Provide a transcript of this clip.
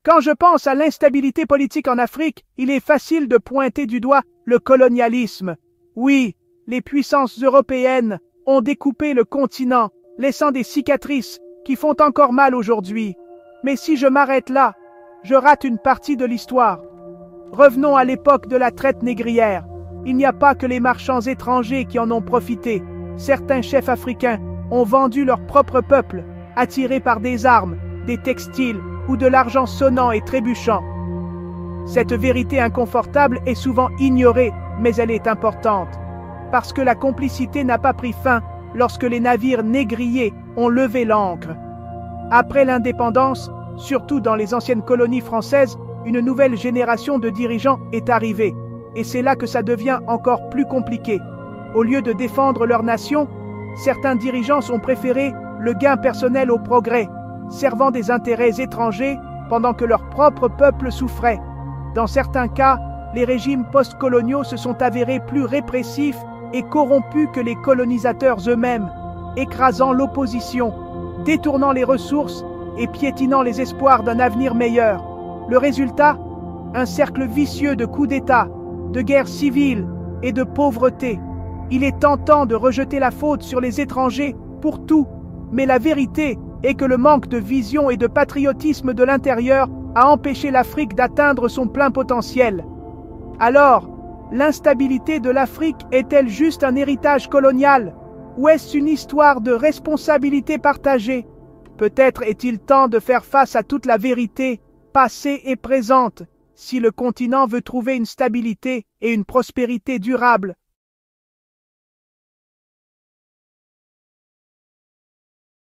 Quand je pense à l'instabilité politique en Afrique, il est facile de pointer du doigt le colonialisme. Oui, les puissances européennes ont découpé le continent, laissant des cicatrices qui font encore mal aujourd'hui. Mais si je m'arrête là, je rate une partie de l'histoire. Revenons à l'époque de la traite négrière. Il n'y a pas que les marchands étrangers qui en ont profité. Certains chefs africains ont vendu leur propre peuple, attirés par des armes, des textiles ou de l'argent sonnant et trébuchant. Cette vérité inconfortable est souvent ignorée, mais elle est importante. Parce que la complicité n'a pas pris fin lorsque les navires négriers ont levé l'ancre. Après l'indépendance, surtout dans les anciennes colonies françaises, une nouvelle génération de dirigeants est arrivée. Et c'est là que ça devient encore plus compliqué. Au lieu de défendre leur nation, certains dirigeants ont préféré le gain personnel au progrès, servant des intérêts étrangers pendant que leur propre peuple souffrait. Dans certains cas, les régimes post-coloniaux se sont avérés plus répressifs et corrompus que les colonisateurs eux-mêmes, écrasant l'opposition, détournant les ressources et piétinant les espoirs d'un avenir meilleur. Le résultat? Un cercle vicieux de coups d'État, de guerres civiles et de pauvreté. Il est tentant de rejeter la faute sur les étrangers pour tout, mais la vérité est que le manque de vision et de patriotisme de l'intérieur a empêché l'Afrique d'atteindre son plein potentiel. Alors, l'instabilité de l'Afrique est-elle juste un héritage colonial? Ou est-ce une histoire de responsabilité partagée? Peut-être est-il temps de faire face à toute la vérité, passée et présente, si le continent veut trouver une stabilité et une prospérité durable.